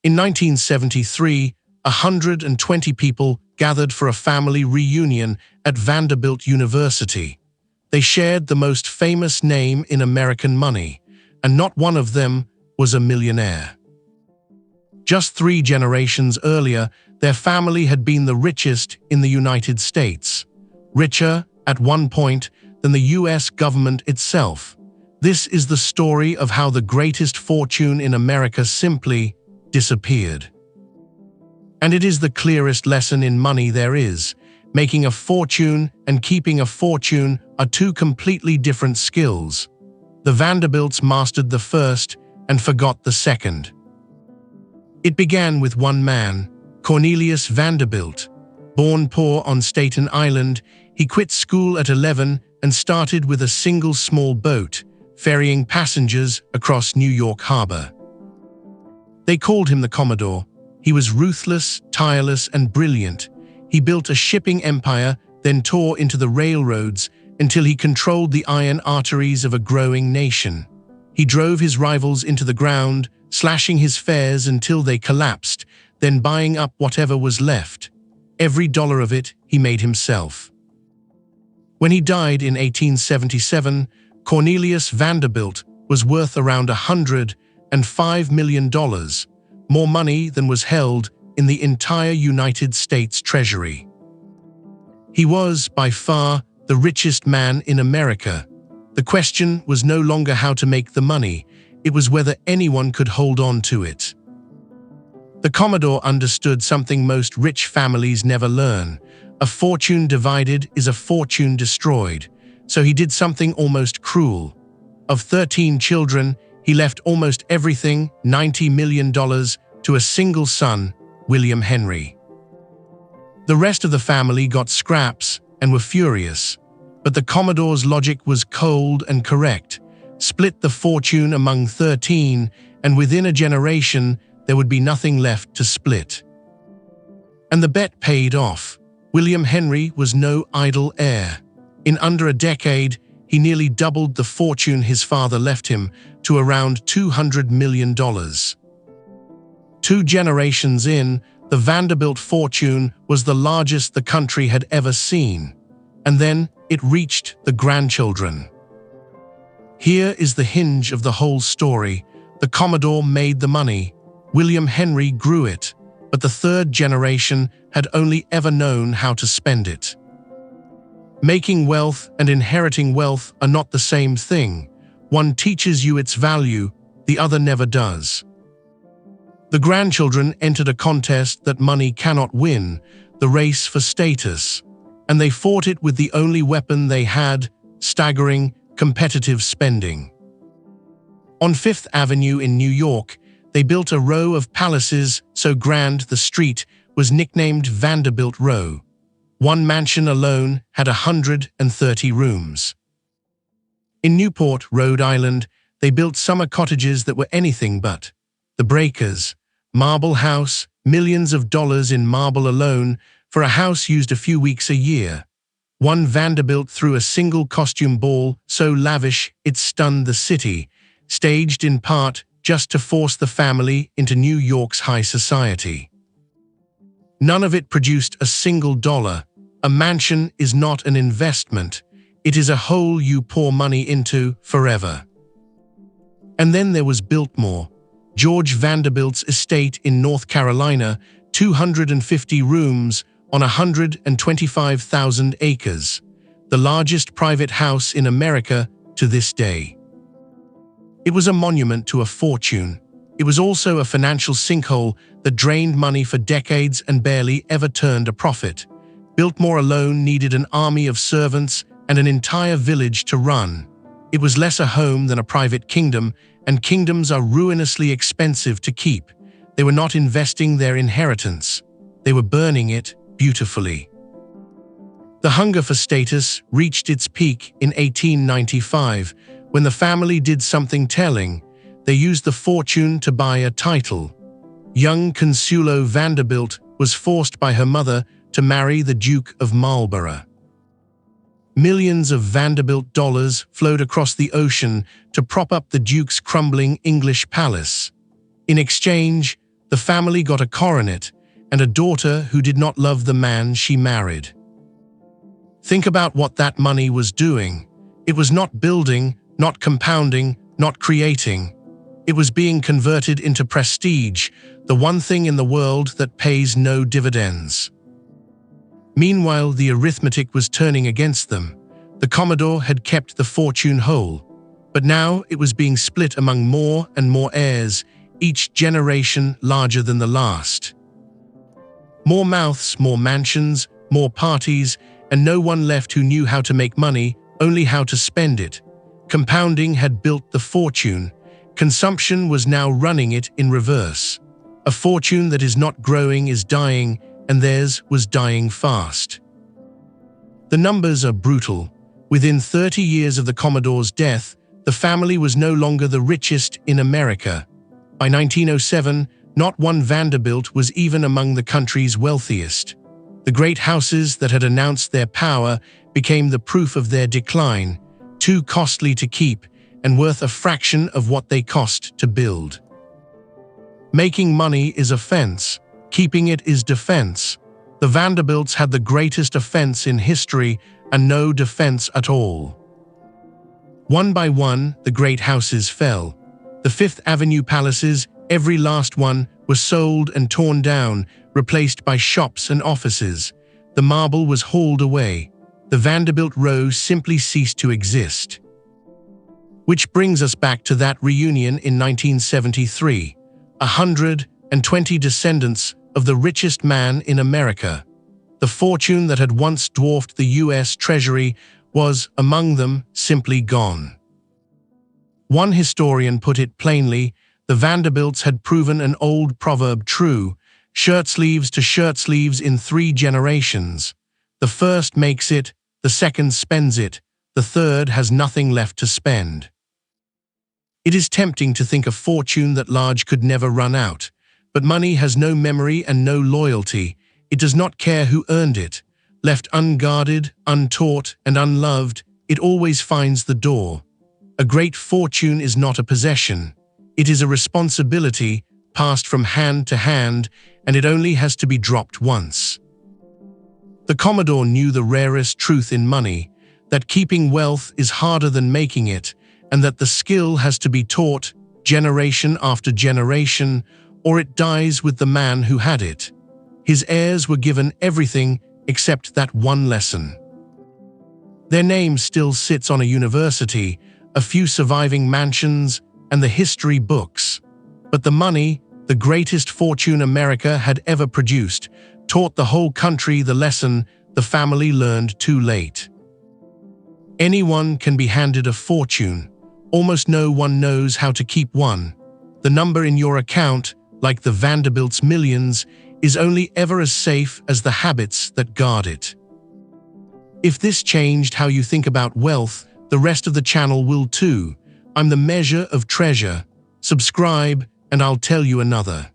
In 1973, 120 people gathered for a family reunion at Vanderbilt University. They shared the most famous name in American money, and not one of them was a millionaire. Just 3 generations earlier, their family had been the richest in the United States, richer at one point than the US government itself. This is the story of how the greatest fortune in America simply disappeared. And it is the clearest lesson in money there is. Making a fortune and keeping a fortune are 2 completely different skills. The Vanderbilts mastered the first and forgot the second. It began with one man, Cornelius Vanderbilt. Born poor on Staten Island, he quit school at 11 and started with a single small boat, ferrying passengers across New York Harbor. They called him the Commodore. He was ruthless, tireless, and brilliant. He built a shipping empire, then tore into the railroads until he controlled the iron arteries of a growing nation. He drove his rivals into the ground, slashing his fares until they collapsed, then buying up whatever was left. Every dollar of it he made himself. When he died in 1877, Cornelius Vanderbilt was worth around $105 million, more money than was held in the entire United States Treasury. He was, by far, the richest man in America. The question was no longer how to make the money, it was whether anyone could hold on to it. The Commodore understood something most rich families never learn. A fortune divided is a fortune destroyed. So he did something almost cruel. Of 13 children, he left almost everything, $90 million, to a single son, William Henry. The rest of the family got scraps and were furious. But the Commodore's logic was cold and correct. Split the fortune among 13, and within a generation, there would be nothing left to split. And the bet paid off. William Henry was no idle heir. In under a decade, he nearly doubled the fortune his father left him to around $200 million. 2 generations in, the Vanderbilt fortune was the largest the country had ever seen. And then it reached the grandchildren. Here is the hinge of the whole story. The Commodore made the money. William Henry grew it, but the 3rd generation had only ever known how to spend it. Making wealth and inheriting wealth are not the same thing. One teaches you its value, the other never does. The grandchildren entered a contest that money cannot win, the race for status, and they fought it with the only weapon they had, staggering, competitive spending. On 5th Avenue in New York, they built a row of palaces so grand the street was nicknamed Vanderbilt Row. One mansion alone had 130 rooms. In Newport, Rhode Island, they built summer cottages that were anything but. The Breakers, marble house, millions of dollars in marble alone for a house used a few weeks a year. One Vanderbilt threw a single costume ball so lavish it stunned the city, staged in part just to force the family into New York's high society. None of it produced a single dollar. A mansion is not an investment. It is a hole you pour money into forever. And then there was Biltmore, George Vanderbilt's estate in North Carolina, 250 rooms on 125,000 acres, the largest private house in America to this day. It was a monument to a fortune. It was also a financial sinkhole that drained money for decades and barely ever turned a profit. Biltmore alone needed an army of servants and an entire village to run. It was less a home than a private kingdom, and kingdoms are ruinously expensive to keep. They were not investing their inheritance. They were burning it beautifully. The hunger for status reached its peak in 1895, when the family did something telling. They used the fortune to buy a title. Young Consuelo Vanderbilt was forced by her mother to marry the Duke of Marlborough. Millions of Vanderbilt dollars flowed across the ocean to prop up the Duke's crumbling English palace. In exchange, the family got a coronet and a daughter who did not love the man she married. Think about what that money was doing. It was not building, not compounding, not creating. It was being converted into prestige, the one thing in the world that pays no dividends. Meanwhile, the arithmetic was turning against them. The Commodore had kept the fortune whole, but now it was being split among more and more heirs, each generation larger than the last. More mouths, more mansions, more parties, and no one left who knew how to make money, only how to spend it. Compounding had built the fortune. Consumption was now running it in reverse. A fortune that is not growing is dying, and theirs was dying fast. The numbers are brutal. Within 30 years of the Commodore's death, the family was no longer the richest in America. By 1907, not one Vanderbilt was even among the country's wealthiest. The great houses that had announced their power became the proof of their decline, too costly to keep and worth a fraction of what they cost to build. Making money is offense, keeping it is defense. The Vanderbilts had the greatest offense in history and no defense at all. One by one, the great houses fell. The Fifth Avenue palaces, every last one, was sold and torn down, replaced by shops and offices. The marble was hauled away. The Vanderbilt Row simply ceased to exist. Which brings us back to that reunion in 1973. 120 descendants of the richest man in America. The fortune that had once dwarfed the U.S. Treasury was, among them, simply gone. One historian put it plainly: the Vanderbilts had proven an old proverb true: shirt sleeves to shirt sleeves in 3 generations. The first makes it, the second spends it, the third has nothing left to spend. It is tempting to think a fortune that large could never run out, but money has no memory and no loyalty. It does not care who earned it. Left unguarded, untaught, and unloved, it always finds the door. A great fortune is not a possession. It is a responsibility passed from hand to hand, and it only has to be dropped once. The Commodore knew the rarest truth in money, that keeping wealth is harder than making it, and that the skill has to be taught generation after generation, or it dies with the man who had it. His heirs were given everything except that one lesson. Their name still sits on a university, a few surviving mansions, and the history books. But the money, the greatest fortune America had ever produced, taught the whole country the lesson the family learned too late. Anyone can be handed a fortune. Almost no one knows how to keep one. The number in your account, like the Vanderbilt's millions, is only ever as safe as the habits that guard it. If this changed how you think about wealth, the rest of the channel will too. I'm the measure of treasure. Subscribe, and I'll tell you another.